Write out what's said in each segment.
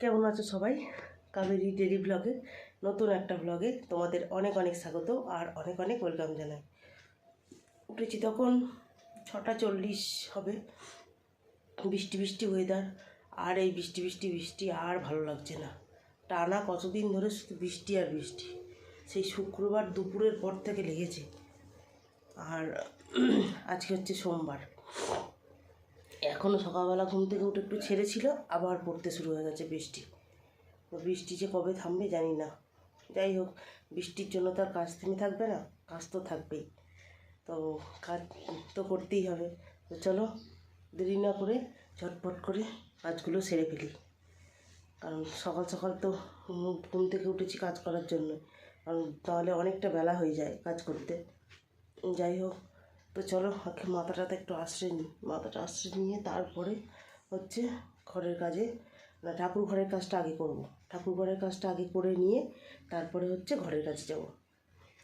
কেমন আছো সবাই? কাবেরী ডেইলি ব্লগে নতুন একটা ব্লগে তোমাদের অনেক অনেক স্বাগত আর অনেক অনেক ওয়েলকাম জানাই। উঠেছি তখন 6:40 হবে, বৃষ্টি বৃষ্টি ওয়েদার। আর এই বৃষ্টি বৃষ্টি বৃষ্টি আর ভালো লাগছে না। টানা কতদিন ধরে শুধু বৃষ্টি আর বৃষ্টি, সেই শুক্রবার দুপুরের পর থেকে লেগেছে। আর আজকে হচ্ছে সোমবার, এখনও সকালবেলা ঘুম থেকে উঠে একটু ছেড়েছিল, আবার পড়তে শুরু হয়ে গেছে বৃষ্টি। বৃষ্টি যে কবে থামবে জানি না। যাই হোক, বৃষ্টির জন্য তো আর কাজ থেমে থাকবে না, কাজ তো থাকবেই। তো কাজ তো করতেই হবে। তো চলো দেরি না করে ঝটপট করে কাজগুলো সেরে ফেলি, কারণ সকাল সকাল তো ঘুম থেকে উঠেছি কাজ করার জন্য, কারণ তাহলে অনেকটা বেলা হয়ে যায় কাজ করতে। যাই হোক, তো চলো আগে মাথাটা একটু আশ্রয় নিই। মাথাটা আশ্রয় নিয়ে তারপরে হচ্ছে ঘরের কাজে, না ঠাকুর ঘরের কাজটা আগে করব। ঠাকুর ঘরের কাজটা আগে করে নিয়ে তারপরে হচ্ছে ঘরের কাছে যাব।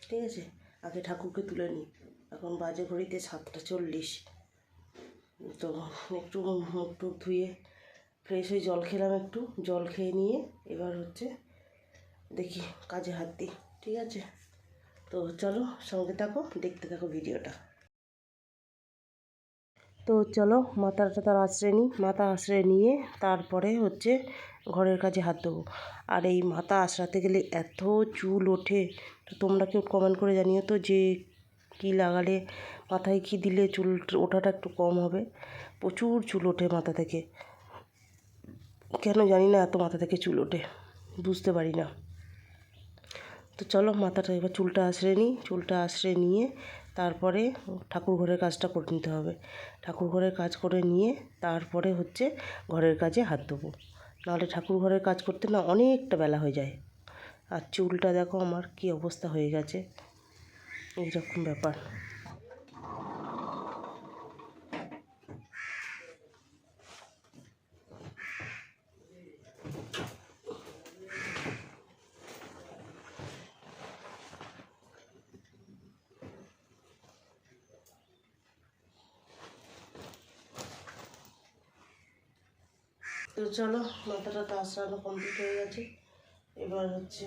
ঠিক আছে, আগে ঠাকুরকে তুলে নিই। এখন বাজে ঘড়িতে 7:40। তো একটু মুখ টুক ধুয়ে ফ্রেশ হয়ে জল খেলাম, একটু জল খেয়ে নিয়ে এবার হচ্ছে দেখি কাজে হাত দিই। ঠিক আছে, তো চলো সঙ্গে থাকো, দেখতে থাকো ভিডিওটা। তো চলো মাথাটা আশ্রয় নিই। মাথা আশ্রয় নিয়ে তারপরে হচ্ছে ঘরের কাজে হাত দেবো। আর এই মাথা আশ্রাতে গেলে এত চুল ওঠে, তো তোমরা কেউ কমেন্ট করে জানিও তো যে কী লাগালে, মাথায় কী দিলে চুল ওঠাটা একটু কম হবে। প্রচুর চুল ওঠে মাথা থেকে, কেন জানি না এত মাথা থেকে চুল ওঠে, বুঝতে পারি না। তো চলো মাথাটা এবার চুলটা আশ্রয় নিই। চুলটা আশ্রয় নিয়ে তারপরে ঠাকুর ঘরের কাজটা করে নিতে হবে। ঠাকুর ঘরের কাজ করে নিয়ে তারপরে হচ্ছে ঘরের কাজে হাত দেবো, নাহলে ঠাকুর ঘরের কাজ করতে না অনেকটা বেলা হয়ে যায়। আর চুলটা দেখো আমার কী অবস্থা হয়ে গেছে, এইরকম ব্যাপার। তো চলো মাথাটা তো আশ্রানো কমপ্লিট হয়ে গেছে। এবার হচ্ছে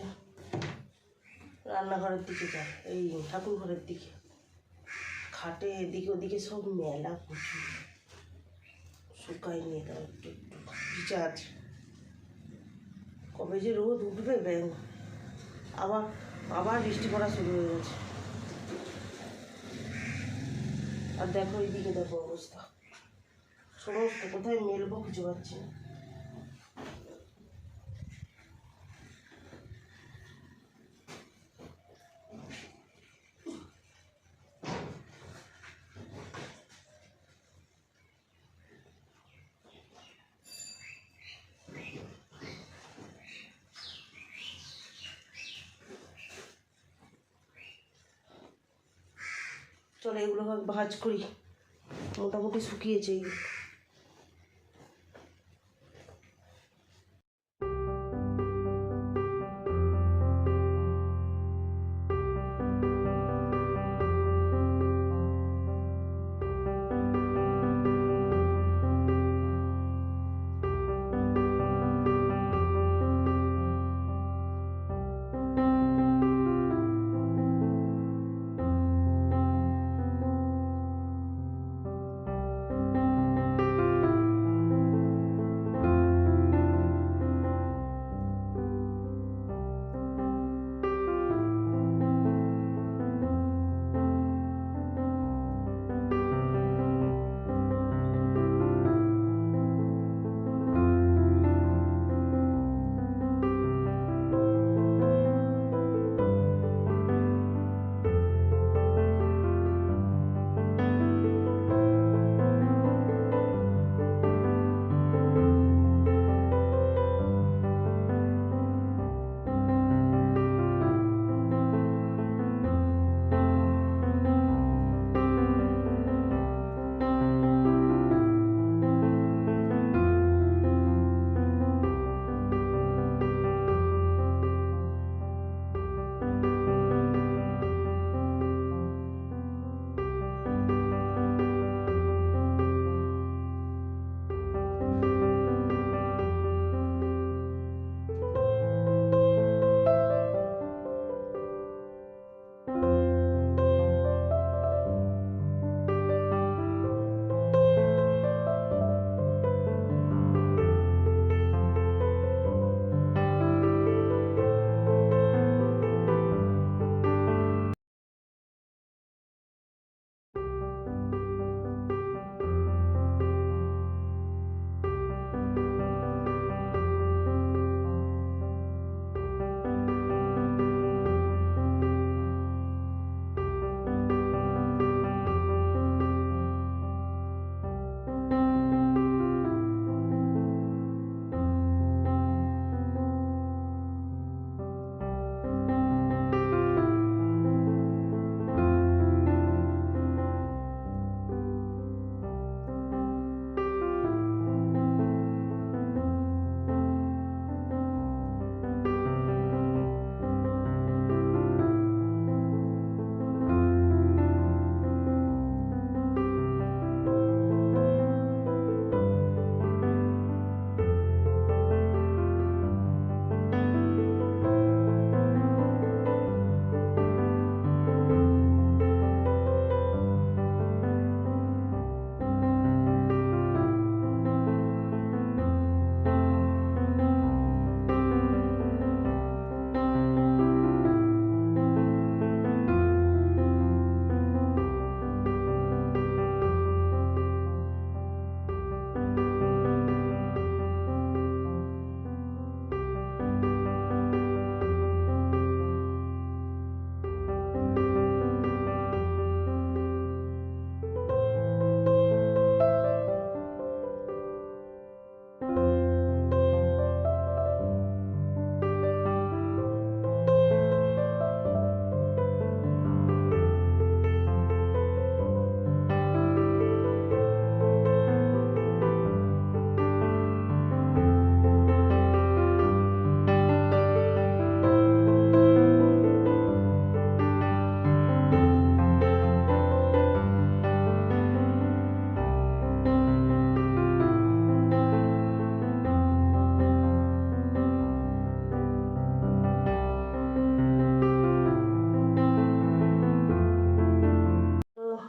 রান্নাঘরের দিকে যাই, এই ঠাকুর ঘরের দিকে। খাটে এদিকে ওদিকে সব মেলা প্রচুর, শুকায়নি, এটা একটু একটু ভিজা আছে। কবে যে রোদ উঠবে ব্যাং, আবার আবার বৃষ্টি পড়া শুরু হয়ে গেছে। আর দেখো এইদিকে দেখো অবস্থা, সমস্ত কোথায় মেলবো কিছু পাচ্ছি না। চলো এগুলো ভাঁজ করি, মোটামুটি শুকিয়েছে এইগুলো।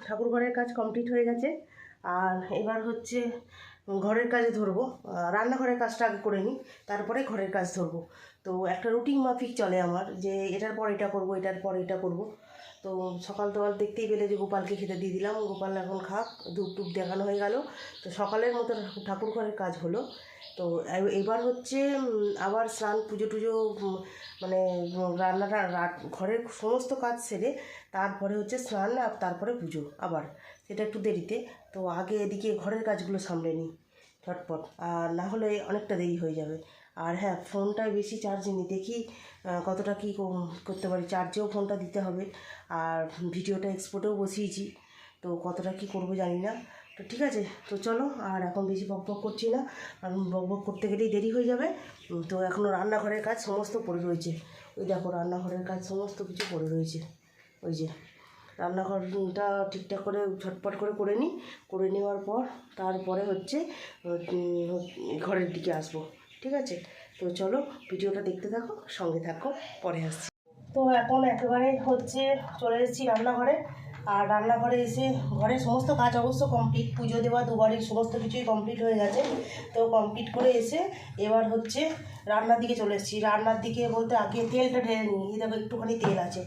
ঠাকুর ঘরের কাজ কমপ্লিট হয়ে গেছে। আর এবার হচ্ছে ঘরের কাজে ধরবো। রান্নাঘরের কাজটা আগে করে নিই, তারপরে ঘরের কাজ ধরবো। তো একটা রুটিন মাফিক চলে আমার, যে এটার পর এটা করব, এটার পর এটা করব। তো সকাল দেখতেই পেলে যে গোপালকে খেতে দিয়ে দিলাম, গোপাল এখন খাক, ধূপ টুপ দেখানো হয়ে গেল। তো সকালের মতো ঠাকুর ঘরের কাজ হলো। তো এবার হচ্ছে আবার স্নান পুজো টুজো, মানে রান্নাটা ঘরের সমস্ত কাজ সেরে তারপরে হচ্ছে স্নান, আর তারপরে পুজো আবার, সেটা একটু দেরিতে। তো আগে এদিকে ঘরের কাজগুলো সামলে নিই ঝটপট, আর না হলে অনেকটা দেরি হয়ে যাবে। আর হ্যাঁ, ফোনটায় বেশি চার্জ নিই, দেখি কতটা কী করতে পারি। চার্জেও ফোনটা দিতে হবে, আর ভিডিওটা এক্সপোর্টেও বসিয়েছি, তো কতটা কী করবো জানি না। তো ঠিক আছে, তো চলো, আর এখন বেশি বকবক করছি না, কারণ বকবক করতে গেলেই দেরি হয়ে যাবে। তো এখনও রান্নাঘরের কাজ সমস্ত পড়ে রয়েছে। ওই দেখো, রান্নাঘরের কাজ সমস্ত কিছু পড়ে রয়েছে। ওই যে রান্নাঘরটা ঠিকঠাক করে ঝটপট করে নিই, করে নেওয়ার পর তারপরে হচ্ছে ঘরের দিকে আসবো। ঠিক আছে, তো চলো ভিডিওটা দেখতে থাকো, সঙ্গে থাকো, পরে আসছি। তো এখন একেবারে হচ্ছে চলে এসেছি রান্নাঘরে। আর রান্নাঘরে এসে ঘরের সমস্ত কাজ অবশ্য কমপ্লিট, পুজো দেওয়া দুবারের সমস্ত কিছুই কমপ্লিট হয়ে গেছে। তো কমপ্লিট করে এসে এবার হচ্ছে রান্নার দিকে চলে এসেছি। রান্নার দিকে বলতে আগে তেলটা ঢেলে নিই, এই দেখো একটুখানি তেল আছে,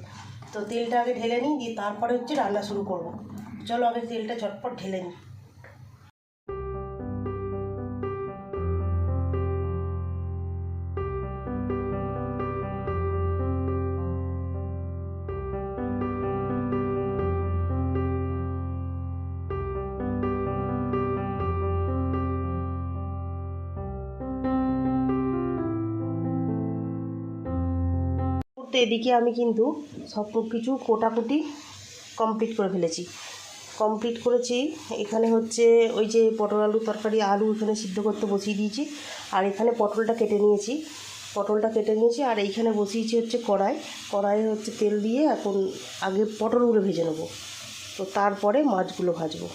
তো তেলটা আগে ঢেলে নিই, দিয়ে তারপরে হচ্ছে রান্না শুরু করব। চলো আগে তেলটা ঝটপট ঢেলে নিই। এদিকে আমি কিন্তু সব কিছু কোটাকুটি কমপ্লিট করে ফেলেছি, কমপ্লিট করেছি। এখানে হচ্ছে ওই যে পটল আলু তরকারি, আলু এখানে সিদ্ধ করতে বসিয়ে দিয়েছি, আর এখানে পটলটা কেটে নিয়েছি, আর এইখানে বসিয়েছি হচ্ছে কড়াইয়ে হচ্ছে তেল দিয়ে এখন আগে পটলগুলো ভেজে নেবো, তো তারপরে মাছগুলো ভাজবো।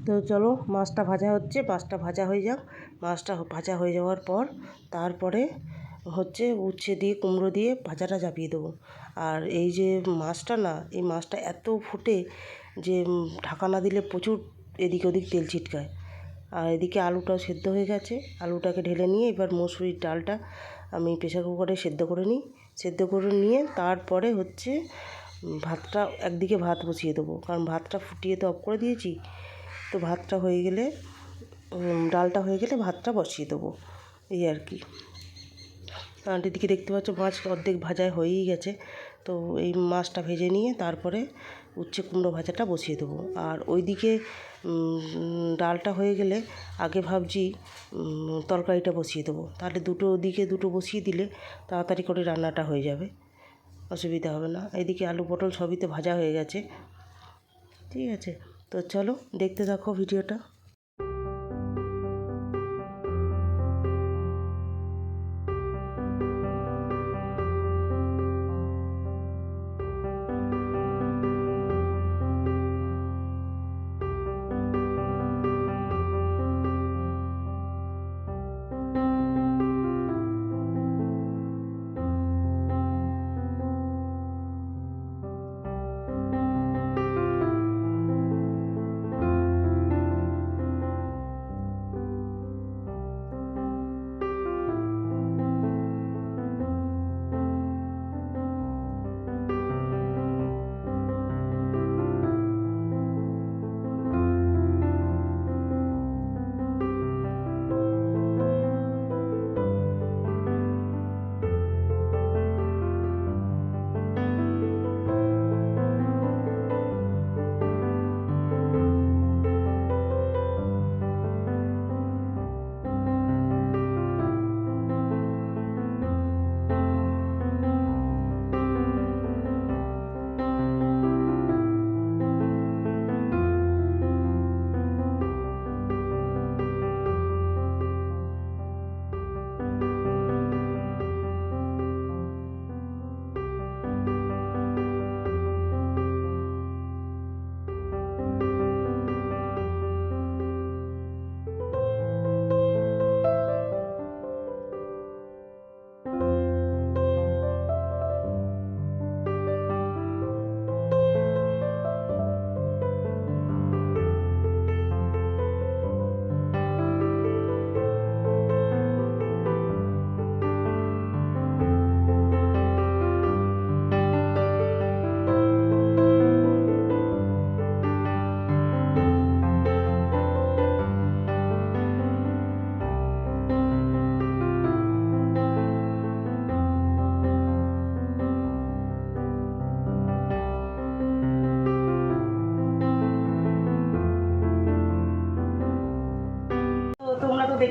তো চলো, মাছটা ভাজা হচ্ছে, মাছটা ভাজা হয়ে যাক। মাছটা ভাজা হয়ে যাওয়ার পর তারপরে হচ্ছে উচ্ছে দিয়ে কুমড়ো দিয়ে ভাজাটা চাপিয়ে দেবো। আর এই যে মাছটা না, এই মাছটা এত ফোটে যে ঢাকা না দিলে প্রচুর এদিক ওদিক তেল ছিটকায়। আর এদিকে আলুটাও সেদ্ধ হয়ে গেছে, আলুটাকে ঢেলে নিয়ে এবার মসুরির ডালটা আমি প্রেসার কুকারে সেদ্ধ করে নিই। সেদ্ধ করে নিয়ে তারপরে হচ্ছে ভাতটা, একদিকে ভাত বসিয়ে দেবো, কারণ ভাতটা ফুটিয়ে তো অফ করে দিয়েছি। তো ভাতটা হয়ে গেলে, ডালটা হয়ে গেলে ভাতটা বসিয়ে দেবো, এই আর কি। আর এদিকে দেখতে পাচ্ছ মাছ অর্ধেক ভাজা হয়েই গেছে। তো এই মাছটা ভেজে নিয়ে তারপরে উচ্ছে কুমড়ো ভাজাটা বসিয়ে দেবো। আর ওইদিকে ডালটা হয়ে গেলে আগে ভাবছি তরকারিটা বসিয়ে দেবো, তাহলে দুটো দিকে দুটো বসিয়ে দিলে তাড়াতাড়ি করে রান্নাটা হয়ে যাবে, অসুবিধা হবে না। এদিকে আলু পটল সবই তো ভাজা হয়ে গেছে। ঠিক আছে, তো চলো দেখতে থাকো ভিডিওটা।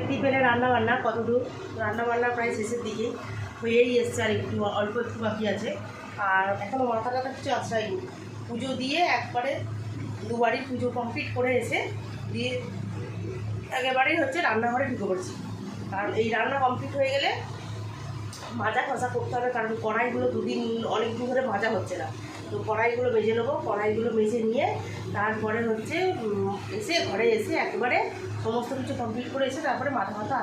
দেখতেই পেলে রান্নাবান্না কতদূর, রান্নাবান্না প্রায় শেষের দিকেই হয়েই এসছে, আর একটু অল্প একটু বাকি আছে। আর এখনও মাথা টাথা কিছু আশ্রয়নি, পুজো দিয়ে একবারে দুবারই পুজো কমপ্লিট করে এসে দিয়ে একেবারেই হচ্ছে রান্নাঘরে ঢুকে পড়ছি। কারণ এই রান্না কমপ্লিট হয়ে গেলে ভাজা খসা করতে হবে, কারণ কড়াইগুলো অনেক দিন ধরে ভাজা হচ্ছে না। তো কড়াইগুলো মেজে নেবো, কড়াইগুলো মেজে নিয়ে তারপরে হচ্ছে এসে ঘরে এসে একেবারে সমস্ত কিছু কমপ্লিট করে এসে তারপরে মাথা টাথা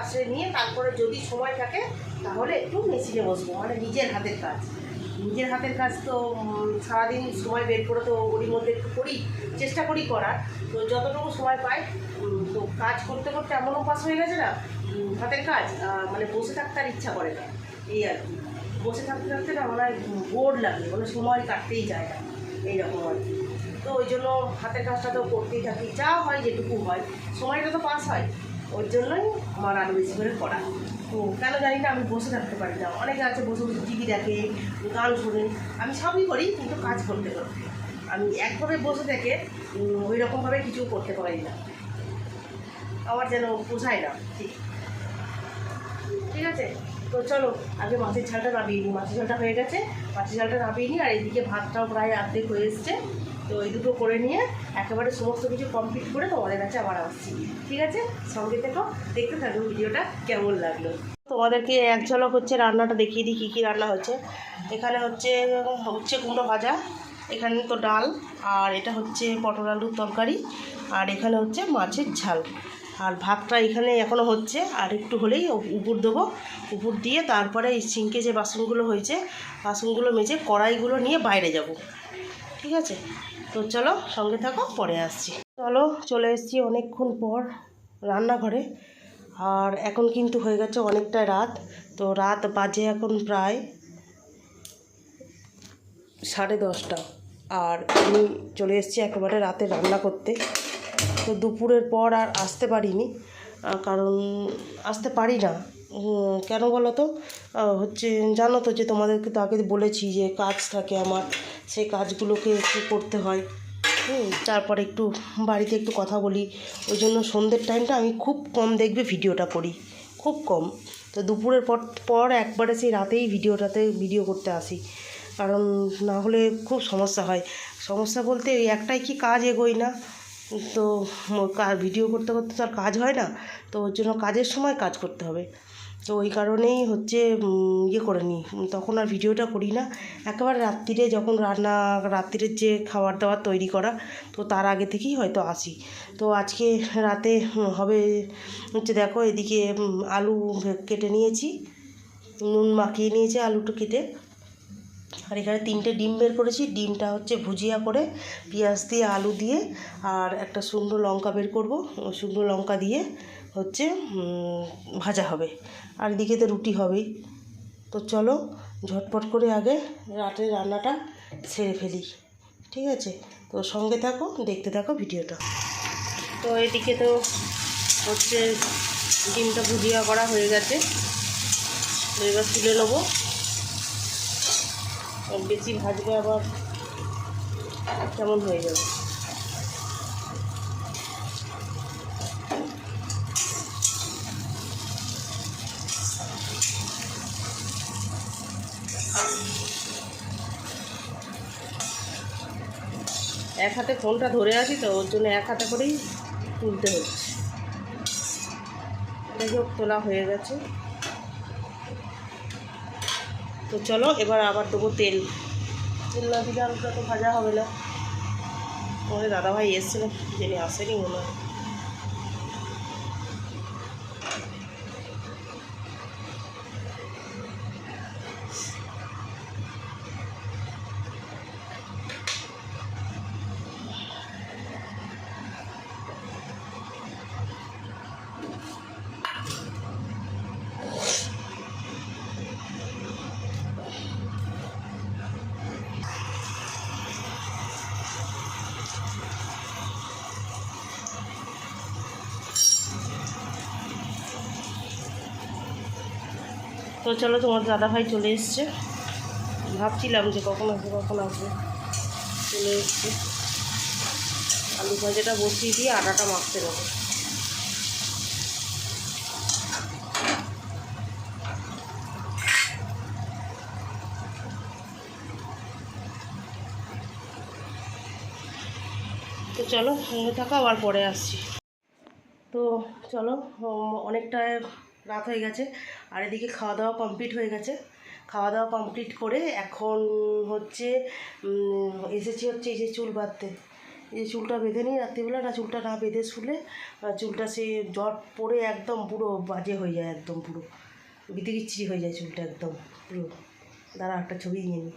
আশ্রয় নিয়ে তারপরে যদি সময় থাকে তাহলে একটু মেশিনে বসবো, মানে নিজের হাতের কাজ তো সারাদিন সময় বের করে তো ওরই মধ্যে একটু চেষ্টা করি করার। তো যতটুকু সময় পাই, তো কাজ করতে করতে এমন অভ্যাস হয়ে গেছে না হাতের কাজ, মানে বসে থাকতে আর ইচ্ছা করে না, এই আর কি। বসে থাকতে না মনে হয় বোর লাগে, মানে সময় কাটতেই যায় না, এইরকম আর কি। তো ওই জন্য হাতের কাজটা তো করতেই থাকি, যা হয় যেটুকু হয়, সময়টা তো পাস হয়, ওই জন্যই আমার আরও বেশি করে করা। তো কেন জানি না আমি বসে থাকতে পারি না, অনেকে আছে বসে বসে টিভি দেখে, গান শোনে, আমি সবই করি কিন্তু কাজ করতে আমি একভাবে বসে থেকে ওই রকমভাবে কিছু করতে পারি না, আমার যেন পোষায় না। ঠিক আছে, তো চলো আগে মাছের ঝালটা নামিয়ে নিই। মাছের ঝালটা হয়ে গেছে, মাছের ঝালটা নামিয়ে নিই। আর এইদিকে ভাতটাও প্রায় অর্ধেক হয়ে এসছে, তো এই দুটো করে নিয়ে একেবারে সমস্ত কিছু কমপ্লিট করে তোমাদের কাছে আবার আসছি। ঠিক আছে, সঙ্গে থেকো, দেখতে থাকো ভিডিওটা কেমন লাগলো। তোমাদেরকে এক ঝলক হচ্ছে রান্নাটা দেখিয়ে দিই, কী রান্না হচ্ছে। এখানে হচ্ছে কুমড়ো ভাজা, এখানে তো ডাল, আর এটা হচ্ছে পটল আলুর তরকারি, আর এখানে হচ্ছে মাছের ঝাল। আর ভাতটা এখানে এখনও হচ্ছে, আর একটু হলেই উপর দেবো। উপর দিয়ে তারপরে এই সিঙ্কে যে বাসনগুলো হয়েছে, বাসনগুলো মেজে কড়াইগুলো নিয়ে বাইরে যাব। ঠিক আছে, তো চলো সঙ্গে থাকো, পরে আসছি। চলো চলে এসেছি অনেকক্ষণ পর রান্নাঘরে। আর এখন কিন্তু হয়ে গেছে অনেকটা রাত, তো রাত বাজে এখন প্রায় 10:30। আর আমি চলে এসেছি একেবারে রাতে রান্না করতে। তো দুপুরের পর আর আসতে পারিনি, কারণ আসতে পারি না কেন বলো তো, হচ্ছে জানো তো যে তোমাদেরকে তো আগে বলেছি যে কাজ থাকে আমার, সেই কাজগুলোকে একটু করতে হয়। তারপরে একটু বাড়িতে একটু কথা বলি, ওই জন্য সন্ধ্যের টাইমটা আমি খুব কম দেখবে ভিডিওটা করি, খুব কম। তো দুপুরের পর একবারে সেই রাতেই ভিডিও করতে আসি, কারণ না হলে খুব সমস্যা হয়। সমস্যা বলতে ওই একটাই কি, কাজ এগোই না, তো ভিডিও করতে করতে তো আর কাজ হয় না, তো ওর জন্য কাজের সময় কাজ করতে হবে। তো ওই কারণেই হচ্ছে করে নিই, তখন আর ভিডিওটা করি না। একেবারে রাত্রিরে যখন রাত্রিরের যে খাবার দাবার তৈরি করা, তো তার আগে থেকেই হয়তো আসি। তো আজকে রাতে হবে হচ্ছে, দেখো এদিকে আলু কেটে নিয়েছি, নুন মাখিয়ে নিয়েছি আলুটা কেটে। আর এখানে 3টে ডিম বের করেছি, ডিমটা হচ্ছে ভুজিয়া করে পেঁয়াজ দিয়ে আলু দিয়ে আর একটা শুকনো লঙ্কা বের করব, শুকনো লঙ্কা দিয়ে হচ্ছে ভাজা হবে। আর এদিকে তো রুটি হবেই। তো চলো ঝটপট করে আগে রাতের রান্নাটা সেরে ফেলি। ঠিক আছে, তো সঙ্গে থাকো, দেখতে থাকো ভিডিওটা। তো এদিকে তো হচ্ছে ডিমটা ভুজিয়া করা হয়ে গেছে, এবার তুলে নেবো। বেশি ভাজবে আবার কেমন হয়ে যাবে। এক হাতে ফোনটা ধরে আছি, তো ওর জন্য এক হাতে করেই তুলতে হচ্ছে। দেখো তোলা হয়ে গেছে। তো চলো এবার আবার দেবো তেল না দিলে আলুটা তো ভাজা হবে না। তোমাদের দাদাভাই এসেছিলো, যিনি আসেনি মনে হয়। তো চলো তোমার দাদাভাই চলে এসছে, ভাবছিলাম যে কখন আসবে, চলে এসছে। আলু ভাজাটা বসিয়ে দিয়ে আটাটা মাখতে দেবো। তো চলো সঙ্গে থাকো, আবার পরে আসছি। তো চলো, অনেকটা রাত হয়ে গেছে, আর এদিকে খাওয়া দাওয়া কমপ্লিট হয়ে গেছে। খাওয়া দাওয়া কমপ্লিট করে এখন হচ্ছে এসেছি হচ্ছে এই যে চুল বাঁধতে। এই যে চুলটা বেঁধে নিই রাত্রিবেলা, না চুলটা না বেঁধে শুলে চুলটা সে জট পড়ে একদম পুরো বাজে হয়ে যায়, একদম পুরো বিতিকিচ্ছিরি হয়ে যায় চুলটা একদম পুরো। দাঁড়া একটা ছবি নিয়ে নিই।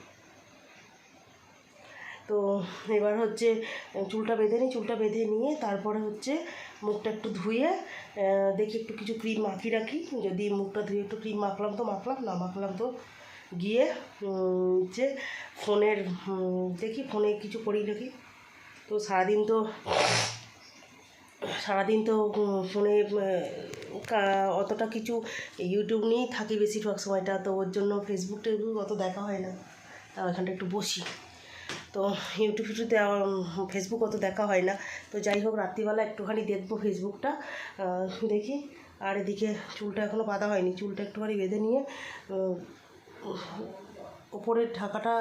তো এবার হচ্ছে চুলটা বেঁধে নিই, চুলটা বেঁধে নিয়ে তারপরে হচ্ছে মুখটা একটু ধুয়ে দেখি একটু কিছু ক্রিম মাখিয়ে রাখি। যদি মুখটা ধুয়ে একটু ক্রিম মাখলাম তো মাখলাম, না মাখলাম তো গিয়ে যে ফোনের দেখি ফোনে কিছু করি নাকি। তো সারাদিন তো ফোনে অতটা কিছু ইউটিউব নিয়েই থাকি বেশিরভাগ সময়টা, তো ওর জন্য ফেসবুক টেসবুক অত দেখা হয় না। তাও এখানটা একটু বসি, তো ইউটিউব ফেসবুক অত দেখা হয় না। তো যাই হোক রাত্রিবেলা একটুখানি দেখবো ফেসবুকটা, দেখি। আর এদিকে চুলটা এখনও বাঁধা হয়নি, চুলটা একটুখানি বেঁধে নিয়ে উপরের ঢাকাটা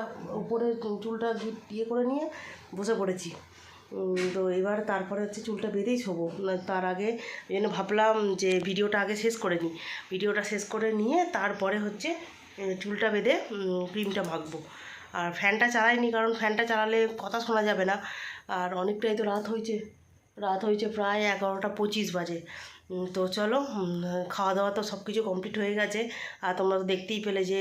উপরে চুলটা ইয়ে করে নিয়ে বসে পড়েছি। তো এবার তারপরে হচ্ছে চুলটা বেঁধেই শোবো, তার আগে ওই জন্য ভাবলাম যে ভিডিওটা আগে শেষ করে নিই। ভিডিওটা শেষ করে নিয়ে তারপরে হচ্ছে চুলটা বেঁধে ক্রিমটা মাখবো। আর ফ্যানটা চালাইনি, কারণ ফ্যানটা চালালে কথা শোনা যাবে না। আর অনেকটাই তো রাত হয়েছে প্রায় 11:25 বাজে। তো চলো, খাওয়া দাওয়া তো সব কিছু কমপ্লিট হয়ে গেছে। আর তোমরা তো দেখতেই পেলে যে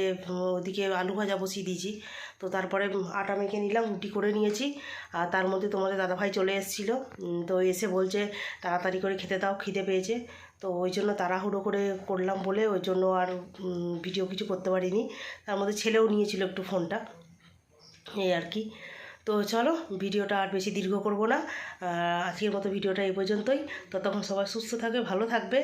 ওদিকে আলু ভাজা বসিয়ে দিয়েছি। তো তারপরে আটা মেখে নিলাম, রুটি করে নিয়েছি। আর তার মধ্যে তোমাদের দাদাভাই চলে এসেছিলো। তো এসে বলছে তাড়াতাড়ি করে খেতে দাও, খিদে পেয়েছে। তো ওই জন্য তাড়াহুড়ো করে করলাম বলে ওই জন্য আর ভিডিও কিছু করতে পারিনি। তার মধ্যে ছেলেও নিয়েছিল একটু ফোনটা, এই আর কি। তো চলো, ভিডিওটা আর বেশি দীর্ঘ করব না। আজকের মতো ভিডিওটা এই পর্যন্তই। ততক্ষণ সবাই সুস্থ থাকবে, ভালো থাকবে।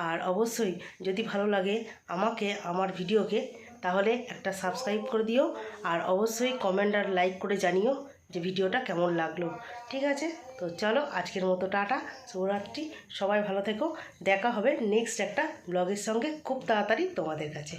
আর অবশ্যই যদি ভালো লাগে আমাকে, আমার ভিডিওকে, তাহলে একটা সাবস্ক্রাইব করে দিও। আর অবশ্যই কমেন্ট আর লাইক করে জানিও যে ভিডিওটা কেমন লাগলো। ঠিক আছে? তো চলো, আজকের মতো টাটা, শুভরাত্রি। সবাই ভালো থেকো। দেখা হবে নেক্সট একটা ব্লগের সঙ্গে খুব তাড়াতাড়ি তোমাদের কাছে।